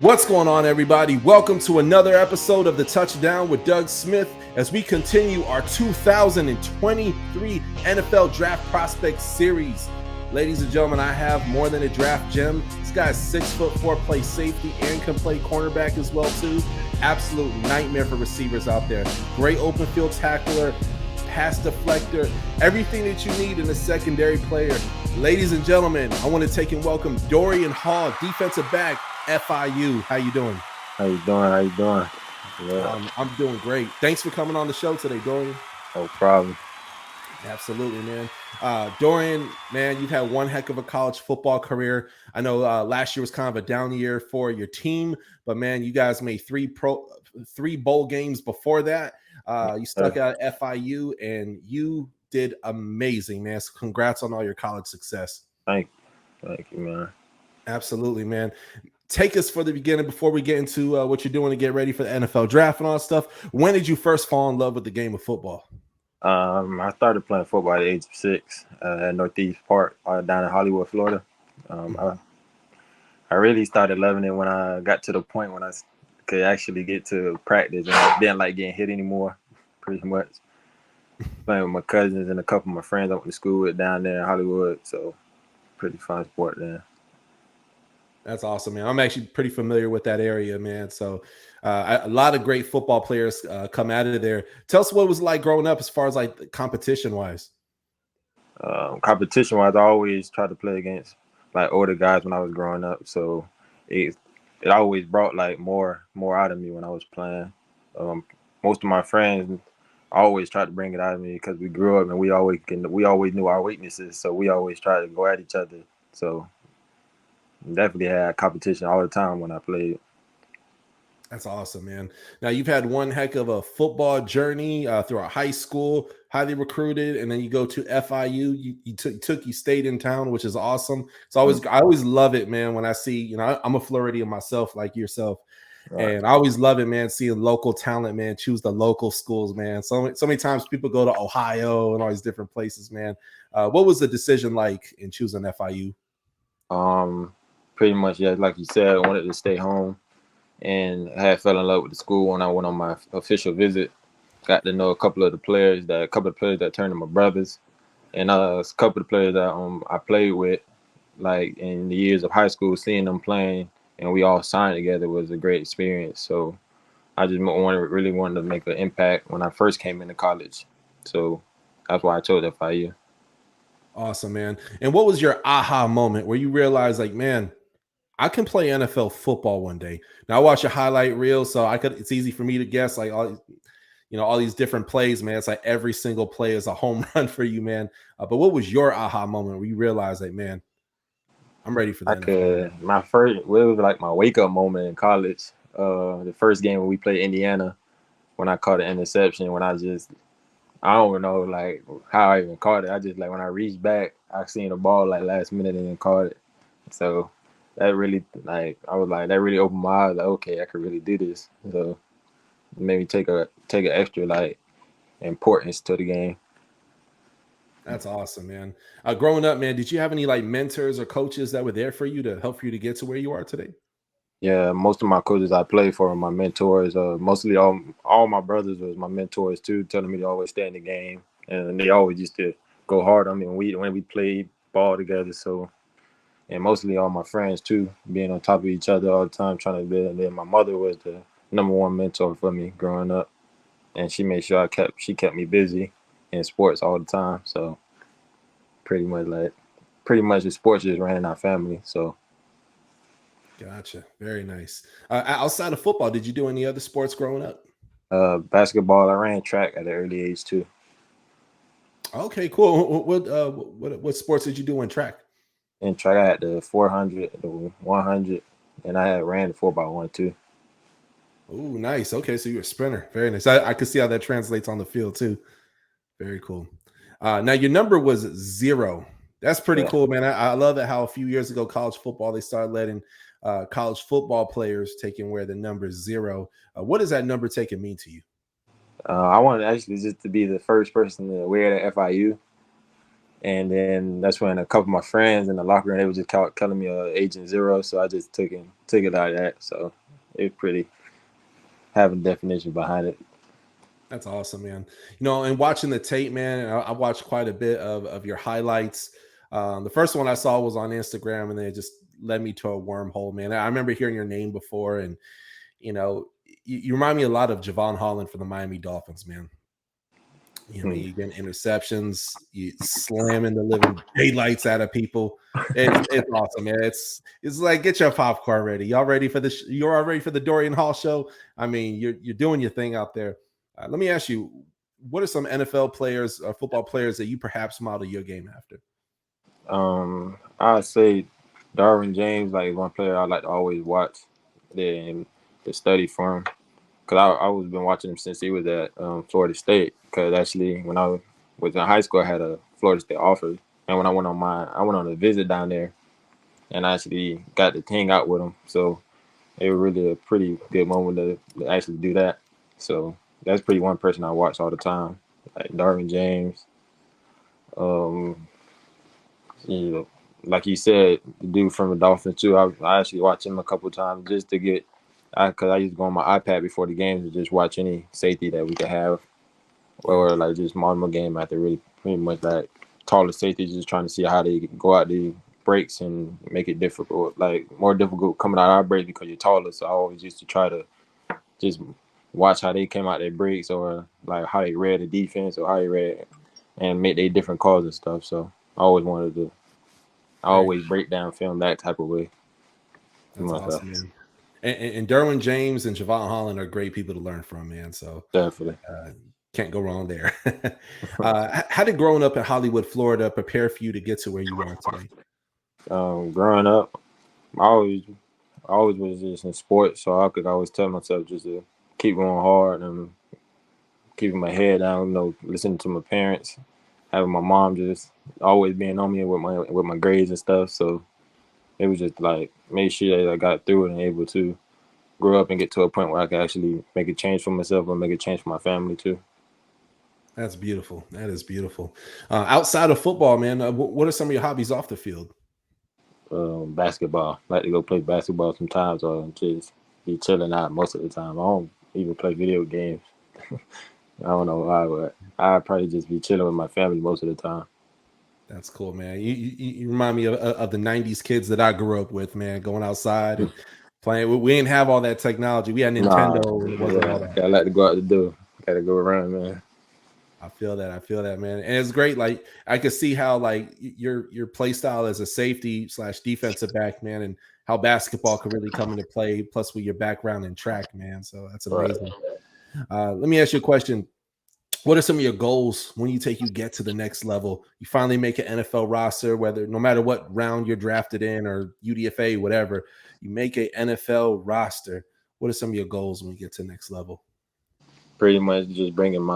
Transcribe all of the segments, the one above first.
What's going on, everybody? Welcome to another episode of the Touchdown with Doug Smith as we continue our 2023 NFL Draft Prospect Series. Ladies and gentlemen, I have more than a draft gem. This guy's 6'4", plays safety and can play cornerback as well too. Absolute nightmare for receivers out there. Great open field tackler, pass deflector, everything that you need in a secondary player. Ladies and gentlemen, I want to take and welcome Dorian Hall, defensive back, FIU. How you doing? How you doing? Yeah. I'm doing great. Thanks for coming on the show today, Dorian. No problem. Absolutely, man. Dorian, man, you've had one heck of a college football career. I know last year was kind of a down year for your team, but man, you guys made three bowl games before that. You stuck out at FIU, and you did amazing, man. So congrats on all your college success. Thank you, man. Absolutely, man. Take us for the beginning before we get into what you're doing to get ready for the NFL draft and all that stuff. When did you first fall in love with the game of football? I started playing football at the age of 6 at Northeast Park down in Hollywood, Florida. I really started loving it when I got to the point when I could actually get to practice and I didn't like getting hit anymore, pretty much. Playing with my cousins and a couple of my friends I went to school with down there in Hollywood, so pretty fun sport there. That's awesome, man. I'm actually pretty familiar with that area, man. So a lot of great football players come out of there. Tell us what it was like growing up as far as like competition-wise. Competition-wise, I always tried to play against like older guys when I was growing up. So it always brought like more out of me when I was playing. Most of my friends always tried to bring it out of me because we grew up and we always knew our weaknesses. So we always tried to go at each other. So definitely had competition all the time when I played. That's awesome, man. Now you've had one heck of a football journey throughout high school, highly recruited, and then you go to FIU. You stayed in town, which is awesome. I always love it, man. When I see, I'm a Floridian myself, like yourself, right. And I always love it, man. Seeing local talent, man, choose the local schools, man. So many times people go to Ohio and all these different places, man. What was the decision like in choosing FIU? Pretty much, yeah, like you said, I wanted to stay home, and I had fell in love with the school when I went on my official visit. Got to know a couple of the players that turned to my brothers, and a couple of players that I played with, like in the years of high school. Seeing them playing and we all signed together was a great experience. So I just really wanted to make an impact when I first came into college. So that's why I chose FIU. Awesome, man. And what was your aha moment where you realized, like, man, I can play NFL football one day? Now I watch your highlight reel, so it's easy for me to guess like all these different plays, man. It's like every single play is a home run for you, man. But what was your aha moment where you realized, like, man, I'm ready for that? It was like my wake up moment in college. The first game when we played Indiana, when I caught an interception, I don't know like how I even caught it. I just like when I reached back, I seen the ball like last minute and then caught it. So that really that really opened my eyes. Like, okay, I could really do this. So it made me take an extra like importance to the game. That's awesome, man. Growing up, man, did you have any like mentors or coaches that were there for you to help you to get to where you are today? Yeah, most of my coaches I played for were my mentors. Mostly all my brothers was my mentors too, telling me to always stay in the game, and they always used to go hard on me when we played ball together. So, and mostly all my friends too, being on top of each other all the time, trying to build. And then my mother was the number one mentor for me growing up, and she made sure she kept me busy in sports all the time. So, pretty much the sports just ran in our family. So. Gotcha. Very nice. Outside of football, did you do any other sports growing up? Basketball. I ran track at an early age too. Okay, cool. What sports did you do in track? In track, I had the 400, the 100, and I had ran the 4x1 too. Oh, nice. Okay, so you're a sprinter. Very nice. I could see how that translates on the field too. Very cool. Now your number was 0. That's pretty cool, man. I love it how a few years ago, college football, they started letting college football players take and wear the number 0. What does that number take and mean to you? I wanted actually just to be the first person to wear it at FIU. And then that's when a couple of my friends in the locker room, they were just calling me Agent Zero. So I just took it out of that. So it pretty have a definition behind it. That's awesome, man. And watching the tape, man, I watched quite a bit of your highlights. The first one I saw was on Instagram, and then it just led me to a wormhole, man. I remember hearing your name before, and you remind me a lot of Javon Holland for the Miami Dolphins, man. You get interceptions, you slamming the living daylights out of people. It's awesome, man. It's like, get your popcorn ready. Y'all ready for this? You're all ready for the Dorian Hall show? I mean, you're doing your thing out there. Let me ask you, what are some NFL players or football players that you perhaps model your game after? I'd say Darwin James, like one player I like to always watch and to study from. Because I was been watching him since he was at Florida State. Because actually, when I was in high school, I had a Florida State offer, and when I went on a visit down there, and I actually got to hang out with him. So it was really a pretty good moment to actually do that. So that's pretty one person I watch all the time, like Darwin James. Like you said, the dude from the Dolphins too. I actually watched him a couple of times just to get. Because I used to go on my iPad before the games to just watch any safety that we could have, or like just model game after really pretty much like taller safeties, just trying to see how they go out the breaks and make it difficult, like more difficult coming out our breaks because you're taller. So I always used to try to just watch how they came out their breaks, or like how they read the defense, or how they read and make their different calls and stuff. So I always wanted to, always break down film that type of way. That's awesome, man. And Derwin James and Javon Holland are great people to learn from, man. So definitely can't go wrong there. How did growing up in Hollywood, Florida, prepare for you to get to where you are today? Growing up, I always was just in sports, so I could always tell myself just to keep going hard and keeping my head down. Listening to my parents, having my mom just always being on me with my grades and stuff. So it was just like make sure that I got through it and able to grow up and get to a point where I can actually make a change for myself or make a change for my family too. That's beautiful. That is beautiful. Outside of football, man, what are some of your hobbies off the field? Basketball. I like to go play basketball sometimes, or just be chilling out most of the time. I don't even play video games. I don't know why, but I probably just be chilling with my family most of the time. That's cool, man. You remind me of the 90s kids that I grew up with, man, going outside and playing. We didn't have all that technology. We had Nintendo and it wasn't all that. I like to go out the door. Got to go around, man. I feel that, man. And it's great. Like I could see how like your play style as a safety / defensive back, man, and how basketball could really come into play, plus with your background in track, man. So that's amazing. Let me ask you a question. What are some of your goals when you get to the next level? You finally make an NFL roster, no matter what round you're drafted in or UDFA, whatever, you make an NFL roster. What are some of your goals when you get to the next level? Pretty much just bringing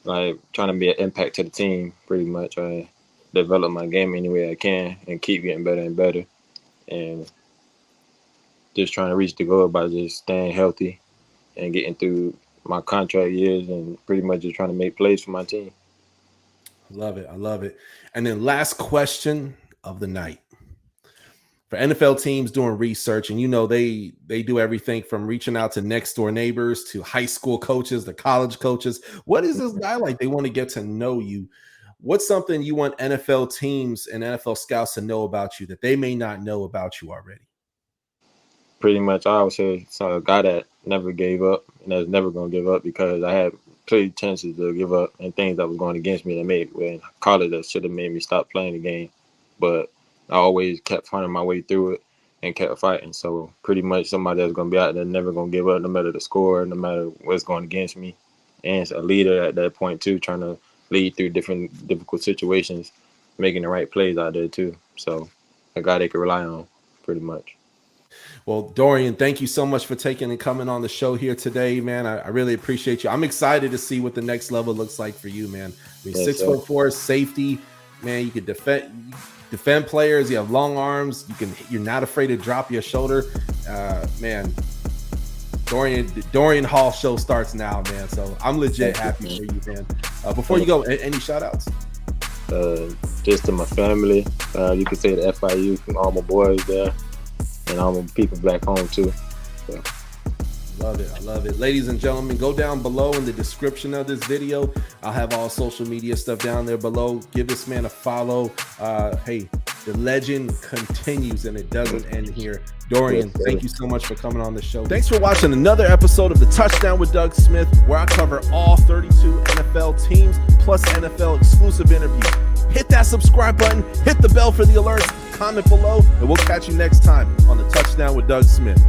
trying to be an impact to the team, pretty much. I develop my game any way I can and keep getting better and better. And just trying to reach the goal by just staying healthy and getting through my contract years and pretty much just trying to make plays for my team. I love it. And then last question of the night. For NFL teams doing research, and they do everything from reaching out to next door neighbors to high school coaches, the college coaches. What is this guy like? They want to get to know you. What's something you want NFL teams and NFL scouts to know about you that they may not know about you already? Pretty much, I would say it's a guy that never gave up and that's never going to give up, because I had plenty chances to give up and things that was going against me that made in college that should have made me stop playing the game. But I always kept finding my way through it and kept fighting. So pretty much somebody that's going to be out there never going to give up no matter the score, no matter what's going against me. And it's a leader at that point too, trying to lead through different difficult situations, making the right plays out there too. So a guy they can rely on pretty much. Well, Dorian, thank you so much for taking and coming on the show here today, man. I really appreciate you. I'm excited to see what the next level looks like for you, man. I mean, 6'4" safety, man. You can defend players. You have long arms. You're not afraid to drop your shoulder, man. Dorian Hall show starts now, man. So I'm legit happy for you, man. Before you go, any shout outs? just to my family. You could say the FIU, from all my boys there, and all my people back home too. So. Love it. I love it. Ladies and gentlemen, go down below in the description of this video. I'll have all social media stuff down there below. Give this man a follow. Hey, the legend continues and it doesn't end here. Dorian, thank you so much for coming on the show. Thanks for watching another episode of the Touchdown with Doug Smith, where I cover all 32 NFL teams plus NFL exclusive interviews. Hit that subscribe button, hit the bell for the alerts, comment below, and we'll catch you next time on the Touchdown with Doug Smith.